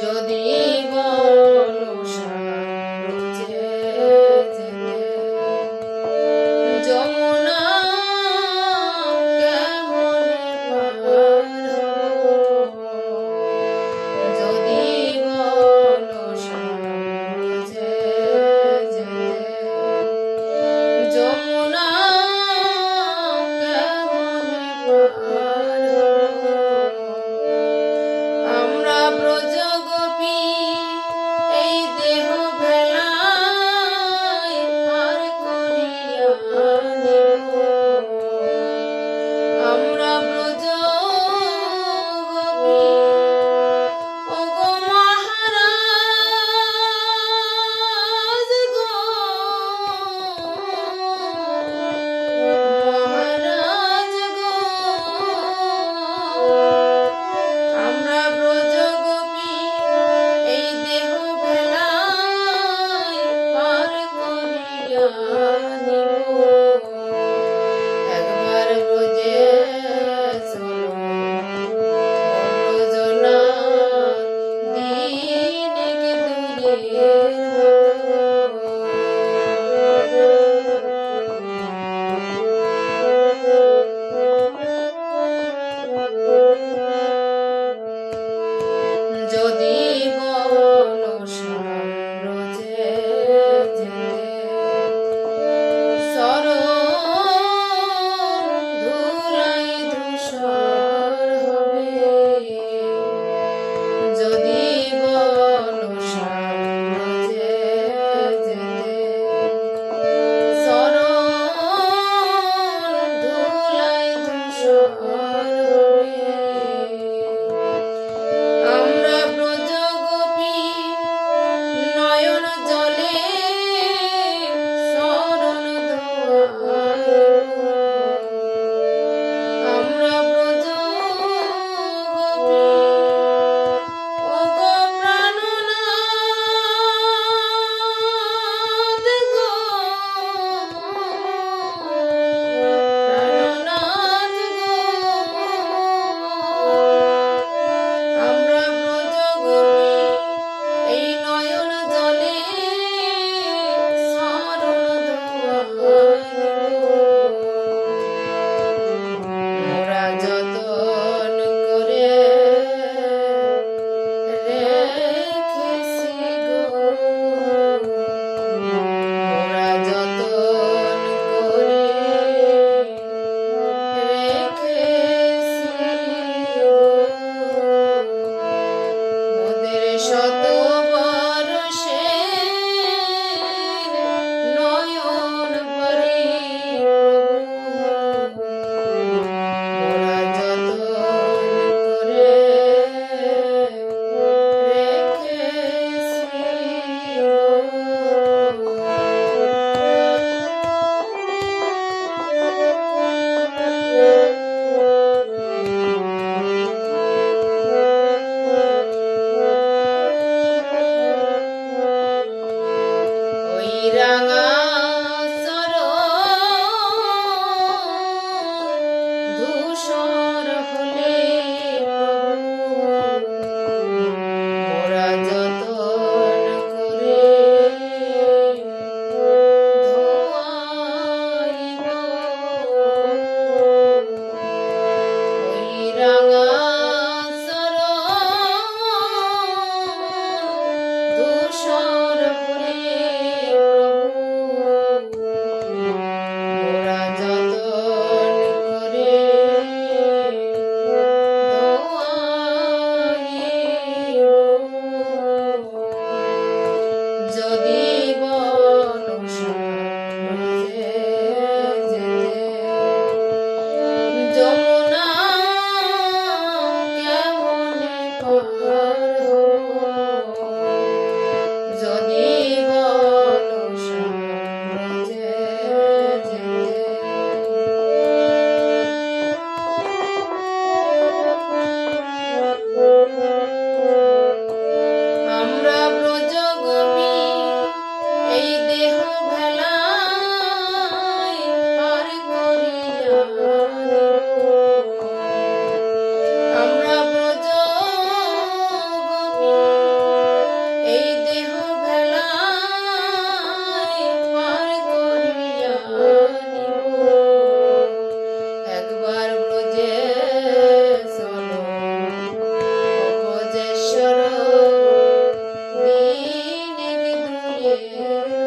যদি বলো সাগরে যেতে যমুনা কেমনে পার হব, যদি বলো সাগরে যেতে যমুনা কেমনে পার হব, আমরা ব্রজ গোপী এই দেহ ভেলায় পার করিয়া নেব, আমরা ব্রজ গোপী ওগো মহারাজ গো, মহারাজ গো, আমরা ব্রজ গোপী এই দেহ ভেলায় পার করিয়া নিব, একবার ব্রজে চলো ব্রজনাথ দিনেক দূরের যদি বলো সাগরে যেতে চরণ ধুলাই ধূসর হবে, যদি বলো সাগরে যেতে চরণ ধুলাই ধূসর হবে, আমরা ব্রজ গোপী নয়ন জলে শরণ ধোয়াইব, আমরা ব্রজ গোপী ওগো প্রাণনাথ গো, প্রাণনাথ গো, আমরা ব্রজ গোপী এই নয়ন জলে শরণ ধোয়াইব, মোরা যতন করে রেখেছি গো, মোরা যতন করে রেখেছি গো, মোদের শত বর্ষের নয়ন পরি প্রভু, মোরা যতন করে রেখেছি গো। ওই রাঙা চরণ ধূসর হলে প্রভু, মোরা যতন করে ধোয়াইব, ওই রাঙা চরণ ধূসর হলে প্রভু, রে